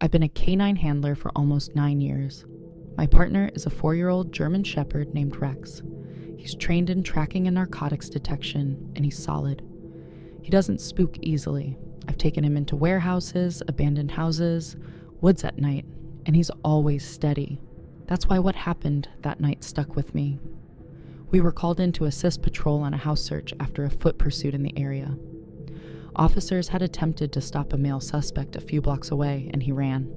I've been a canine handler for almost 9 years. My partner is a 4-year-old German Shepherd named Rex. He's trained in tracking and narcotics detection, and he's solid. He doesn't spook easily. I've taken him into warehouses, abandoned houses, woods at night, and he's always steady. That's why what happened that night stuck with me. We were called in to assist patrol on a house search after a foot pursuit in the area. Officers had attempted to stop a male suspect a few blocks away, and he ran.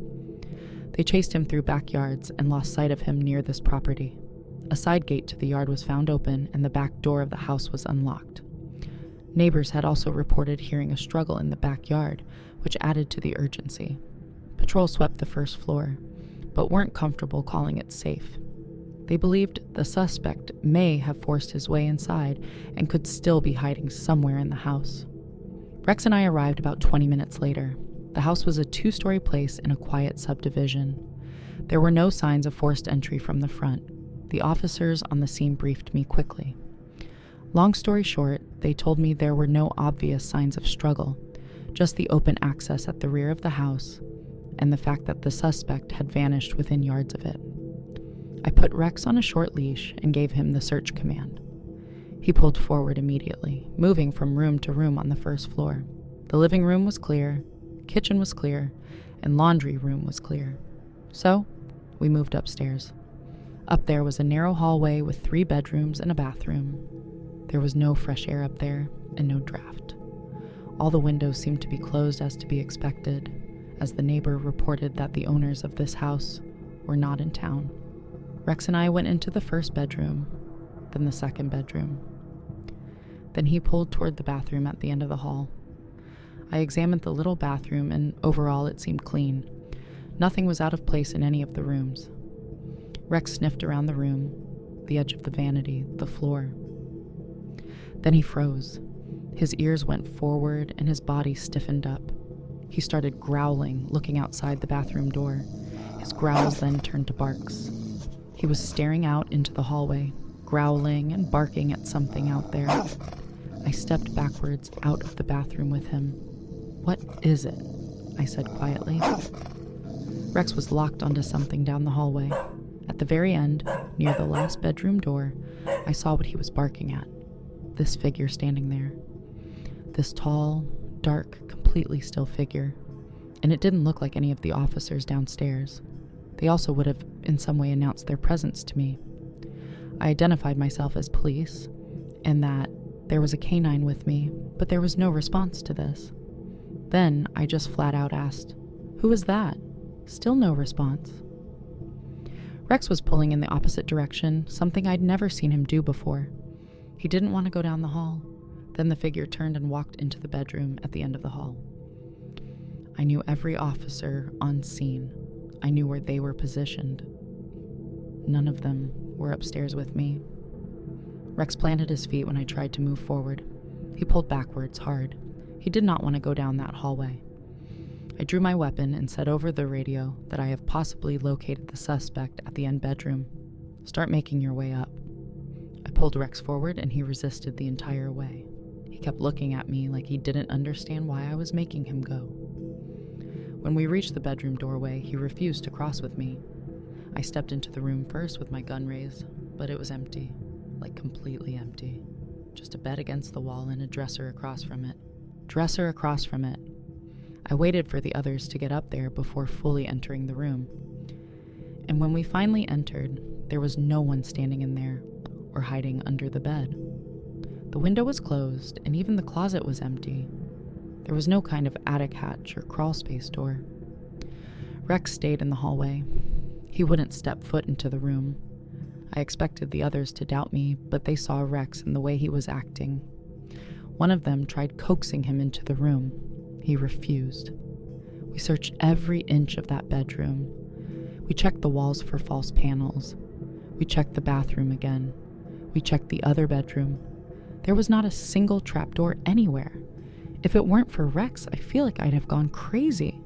They chased him through backyards and lost sight of him near this property. A side gate to the yard was found open, and the back door of the house was unlocked. Neighbors had also reported hearing a struggle in the backyard, which added to the urgency. Patrol swept the first floor, but weren't comfortable calling it safe. They believed the suspect may have forced his way inside and could still be hiding somewhere in the house. Rex and I arrived about 20 minutes later. The house was a 2-story place in a quiet subdivision. There were no signs of forced entry from the front. The officers on the scene briefed me quickly. Long story short, they told me there were no obvious signs of struggle, just the open access at the rear of the house and the fact that the suspect had vanished within yards of it. I put Rex on a short leash and gave him the search command. He pulled forward immediately, moving from room to room on the first floor. The living room was clear, kitchen was clear, and laundry room was clear. So, we moved upstairs. Up there was a narrow hallway with 3 bedrooms and a bathroom. There was no fresh air up there, and no draft. All the windows seemed to be closed as to be expected, as the neighbor reported that the owners of this house were not in town. Rex and I went into the first bedroom, then the second bedroom. Then he pulled toward the bathroom at the end of the hall. I examined the little bathroom, and overall it seemed clean. Nothing was out of place in any of the rooms. Rex sniffed around the room, the edge of the vanity, the floor. Then he froze. His ears went forward and his body stiffened up. He started growling, looking outside the bathroom door. His growls then turned to barks. He was staring out into the hallway, growling and barking at something out there. I stepped backwards out of the bathroom with him. "What is it?" I said quietly. Rex was locked onto something down the hallway. At the very end, near the last bedroom door, I saw what he was barking at. This figure standing there. This tall, dark, completely still figure. And it didn't look like any of the officers downstairs. They also would have in some way announced their presence to me. I identified myself as police, and that there was a canine with me, but there was no response to this. Then I just flat out asked, "Who is that?" Still no response. Rex was pulling in the opposite direction, something I'd never seen him do before. He didn't want to go down the hall. Then the figure turned and walked into the bedroom at the end of the hall. I knew every officer on scene. I knew where they were positioned. None of them were upstairs with me. Rex planted his feet when I tried to move forward. He pulled backwards hard. He did not want to go down that hallway. I drew my weapon and said over the radio that I have possibly located the suspect at the end bedroom. Start making your way up. I pulled Rex forward and he resisted the entire way. He kept looking at me like he didn't understand why I was making him go. When we reached the bedroom doorway, he refused to cross with me. I stepped into the room first with my gun raised, but it was empty, like completely empty. Just a bed against the wall and a dresser across from it. Dresser across from it. I waited for the others to get up there before fully entering the room. And when we finally entered, there was no one standing in there or hiding under the bed. The window was closed, and even the closet was empty. There was no kind of attic hatch or crawl space door. Rex stayed in the hallway. He wouldn't step foot into the room. I expected the others to doubt me, but they saw Rex and the way he was acting. One of them tried coaxing him into the room. He refused. We searched every inch of that bedroom. We checked the walls for false panels. We checked the bathroom again. We checked the other bedroom. There was not a single trapdoor anywhere. If it weren't for Rex, I feel like I'd have gone crazy.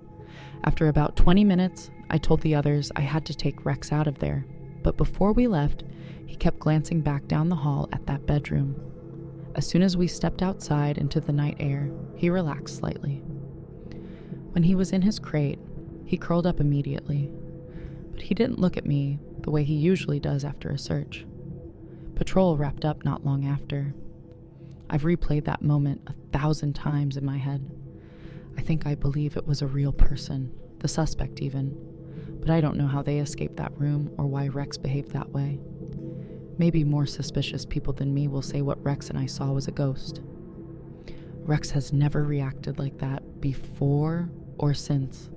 After about 20 minutes, I told the others I had to take Rex out of there. But before we left, he kept glancing back down the hall at that bedroom. As soon as we stepped outside into the night air, he relaxed slightly. When he was in his crate, He curled up immediately, but he didn't look at me the way he usually does after a search. Patrol wrapped up not long after. I've replayed that moment 1,000 times in my head. I think I believe it was a real person, the suspect even, but I don't know how they escaped that room or why Rex behaved that way. Maybe more suspicious people than me will say what Rex and I saw was a ghost. Rex has never reacted like that before or since.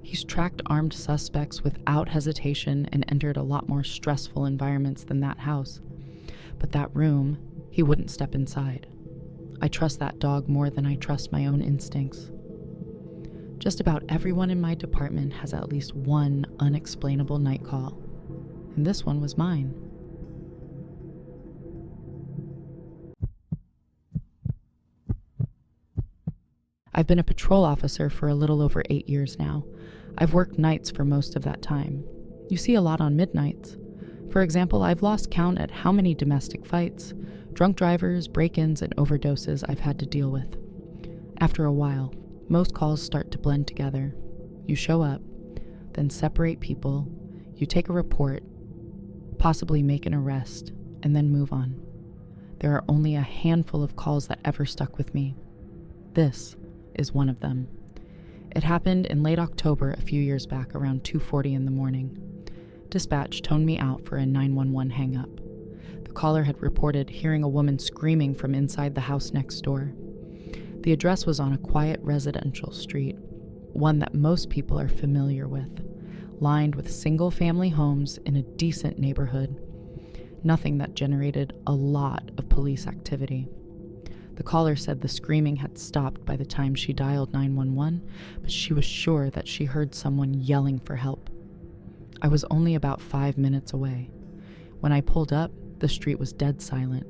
He's tracked armed suspects without hesitation and entered a lot more stressful environments than that house. But that room, he wouldn't step inside. I trust that dog more than I trust my own instincts. Just about everyone in my department has at least one unexplainable night call, and this one was mine. I've been a patrol officer for a little over 8 years now. I've worked nights for most of that time. You see a lot on midnights. For example, I've lost count at how many domestic fights, drunk drivers, break-ins, and overdoses I've had to deal with. After a while, most calls start to blend together. You show up, then separate people, you take a report, possibly make an arrest, and then move on. There are only a handful of calls that ever stuck with me. This is one of them. It happened in late October a few years back around 2:40 in the morning. Dispatch toned me out for a 911 hang-up. The caller had reported hearing a woman screaming from inside the house next door. The address was on a quiet residential street, one that most people are familiar with, lined with single-family homes in a decent neighborhood. Nothing that generated a lot of police activity. The caller said the screaming had stopped by the time she dialed 911, but she was sure that she heard someone yelling for help. I was only about 5 minutes away. When I pulled up, the street was dead silent.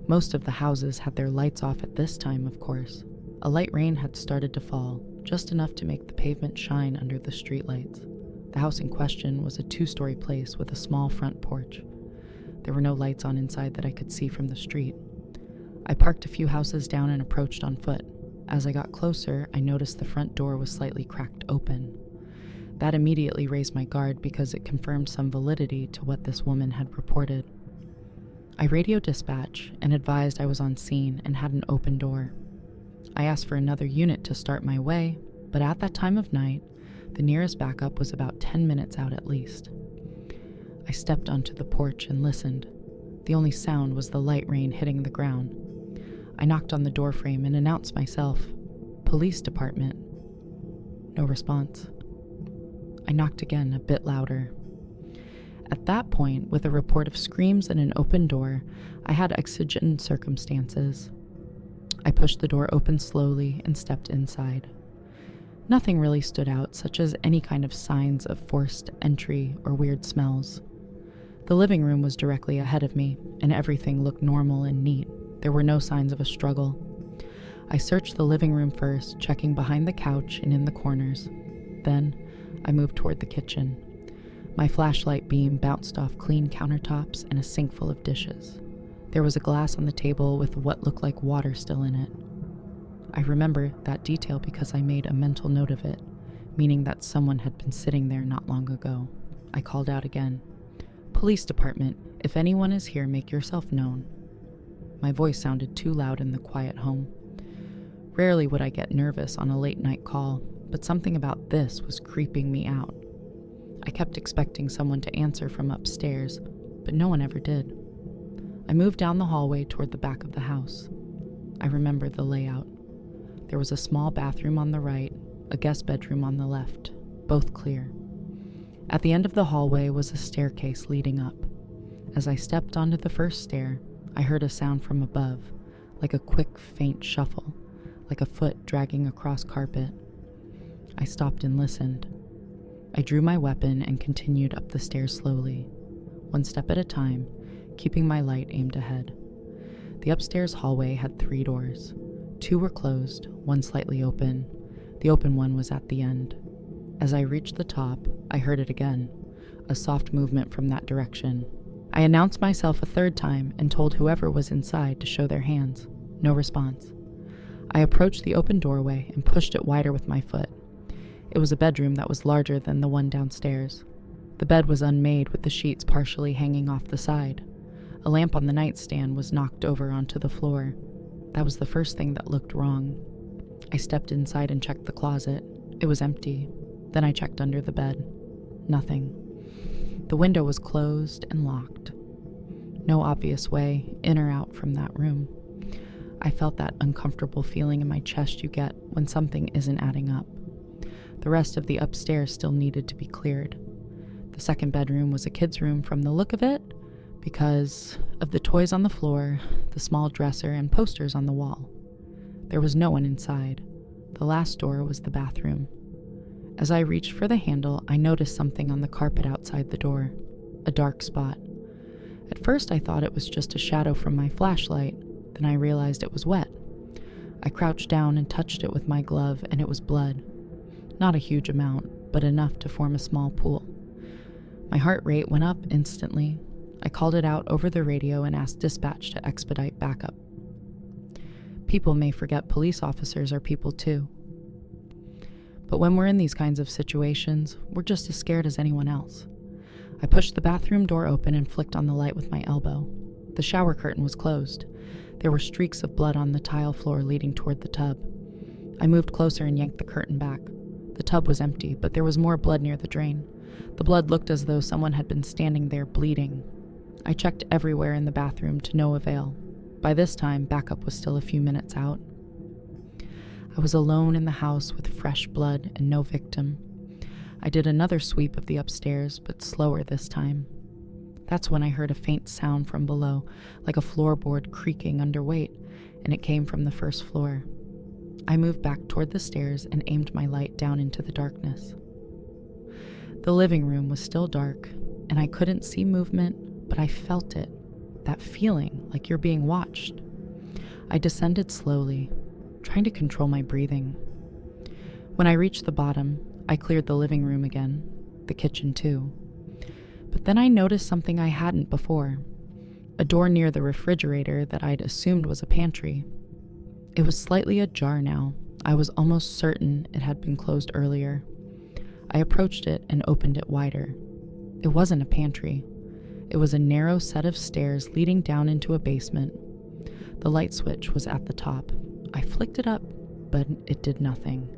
Most of the houses had their lights off at this time, of course. A light rain had started to fall, just enough to make the pavement shine under the streetlights. The house in question was a 2-story place with a small front porch. There were no lights on inside that I could see from the street. I parked a few houses down and approached on foot. As I got closer, I noticed the front door was slightly cracked open. That immediately raised my guard because it confirmed some validity to what this woman had reported. I radioed dispatch and advised I was on scene and had an open door. I asked for another unit to start my way, but at that time of night, the nearest backup was about 10 minutes out at least. I stepped onto the porch and listened. The only sound was the light rain hitting the ground. I knocked on the doorframe and announced myself. Police department. No response. I knocked again, a bit louder. At that point, with a report of screams and an open door, I had exigent circumstances. I pushed the door open slowly and stepped inside. Nothing really stood out, such as any kind of signs of forced entry or weird smells. The living room was directly ahead of me, and everything looked normal and neat. There were no signs of a struggle. I searched the living room first, checking behind the couch and in the corners. Then, I moved toward the kitchen. My flashlight beam bounced off clean countertops and a sink full of dishes. There was a glass on the table with what looked like water still in it. I remember that detail because I made a mental note of it, meaning that someone had been sitting there not long ago. I called out again. Police department, if anyone is here, make yourself known. My voice sounded too loud in the quiet home. Rarely would I get nervous on a late night call, but something about this was creeping me out. I kept expecting someone to answer from upstairs, but no one ever did. I moved down the hallway toward the back of the house. I remember the layout. There was a small bathroom on the right, a guest bedroom on the left, both clear. At the end of the hallway was a staircase leading up. As I stepped onto the first stair, I heard a sound from above, like a quick, faint shuffle, like a foot dragging across carpet. I stopped and listened. I drew my weapon and continued up the stairs slowly, one step at a time, keeping my light aimed ahead. The upstairs hallway had 3 doors. 2 were closed, one slightly open. The open one was at the end. As I reached the top, I heard it again, a soft movement from that direction. I announced myself a 3rd time and told whoever was inside to show their hands. No response. I approached the open doorway and pushed it wider with my foot. It was a bedroom that was larger than the one downstairs. The bed was unmade with the sheets partially hanging off the side. A lamp on the nightstand was knocked over onto the floor. That was the first thing that looked wrong. I stepped inside and checked the closet. It was empty. Then I checked under the bed. Nothing. The window was closed and locked. No obvious way in or out from that room. I felt that uncomfortable feeling in my chest you get when something isn't adding up. The rest of the upstairs still needed to be cleared. The second bedroom was a kid's room from the look of it, because of the toys on the floor, the small dresser, and posters on the wall. There was no one inside. The last door was the bathroom. As I reached for the handle, I noticed something on the carpet outside the door, a dark spot. At first I thought it was just a shadow from my flashlight, then I realized it was wet. I crouched down and touched it with my glove, and it was blood. Not a huge amount, but enough to form a small pool. My heart rate went up instantly. I called it out over the radio and asked dispatch to expedite backup. People may forget police officers are people too. But when we're in these kinds of situations, we're just as scared as anyone else. I pushed the bathroom door open and flicked on the light with my elbow. The shower curtain was closed. There were streaks of blood on the tile floor leading toward the tub. I moved closer and yanked the curtain back. The tub was empty, but there was more blood near the drain. The blood looked as though someone had been standing there bleeding. I checked everywhere in the bathroom to no avail. By this time, backup was still a few minutes out. I was alone in the house with fresh blood and no victim. I did another sweep of the upstairs, but slower this time. That's when I heard a faint sound from below, like a floorboard creaking under weight, and it came from the first floor. I moved back toward the stairs and aimed my light down into the darkness. The living room was still dark, and I couldn't see movement, but I felt it, that feeling like you're being watched. I descended slowly, trying to control my breathing. When I reached the bottom, I cleared the living room again, the kitchen too. But then I noticed something I hadn't before, a door near the refrigerator that I'd assumed was a pantry. It was slightly ajar now. I was almost certain it had been closed earlier. I approached it and opened it wider. It wasn't a pantry. It was a narrow set of stairs leading down into a basement. The light switch was at the top. I flicked it up, but it did nothing.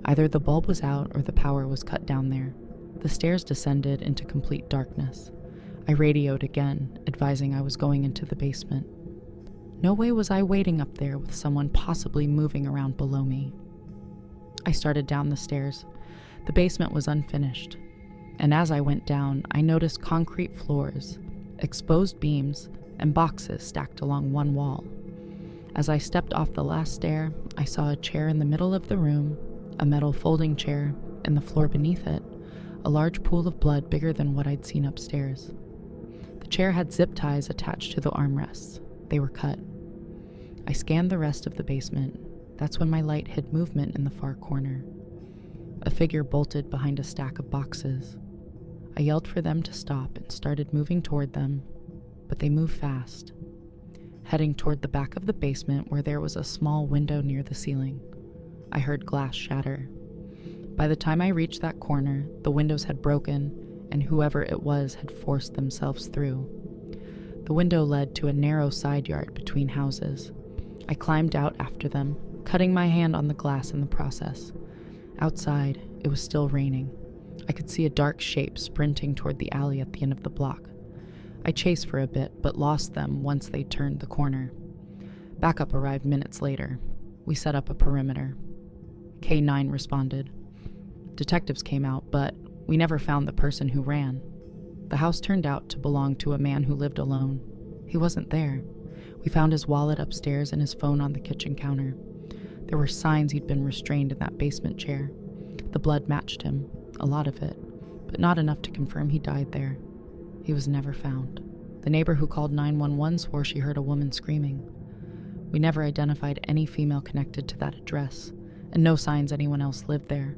Either the bulb was out or the power was cut down there. The stairs descended into complete darkness. I radioed again, advising I was going into the basement. No way was I waiting up there with someone possibly moving around below me. I started down the stairs. The basement was unfinished, and as I went down, I noticed concrete floors, exposed beams, and boxes stacked along one wall. As I stepped off the last stair, I saw a chair in the middle of the room, a metal folding chair, and the floor beneath it, a large pool of blood bigger than what I'd seen upstairs. The chair had zip ties attached to the armrests. They were cut. I scanned the rest of the basement. That's when my light hid movement in the far corner. A figure bolted behind a stack of boxes. I yelled for them to stop and started moving toward them, but they moved fast, heading toward the back of the basement where there was a small window near the ceiling. I heard glass shatter. By the time I reached that corner, the windows had broken, and whoever it was had forced themselves through. The window led to a narrow side yard between houses. I climbed out after them, cutting my hand on the glass in the process. Outside, it was still raining. I could see a dark shape sprinting toward the alley at the end of the block. I chased for a bit, but lost them once they turned the corner. Backup arrived minutes later. We set up a perimeter. K-9 responded. Detectives came out, but we never found the person who ran. The house turned out to belong to a man who lived alone. He wasn't there. We found his wallet upstairs and his phone on the kitchen counter. There were signs he'd been restrained in that basement chair. The blood matched him, a lot of it, but not enough to confirm he died there. He was never found. The neighbor who called 911 swore she heard a woman screaming. We never identified any female connected to that address, and no signs anyone else lived there.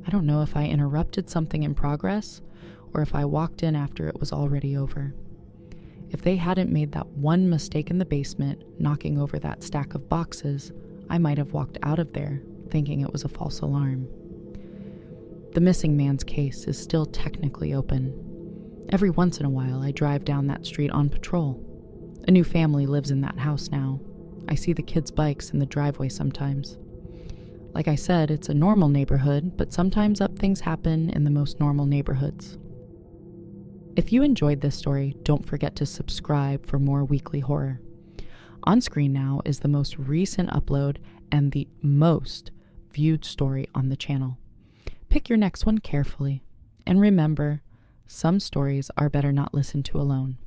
I don't know if I interrupted something in progress, or if I walked in after it was already over. If they hadn't made that one mistake in the basement, knocking over that stack of boxes, I might have walked out of there, thinking it was a false alarm. The missing man's case is still technically open. Every once in a while, I drive down that street on patrol. A new family lives in that house now. I see the kids' bikes in the driveway sometimes. Like I said, it's a normal neighborhood, but sometimes things happen in the most normal neighborhoods. If you enjoyed this story, don't forget to subscribe for more weekly horror. On screen now is the most recent upload and the most viewed story on the channel. Pick your next one carefully. And remember, some stories are better not listened to alone.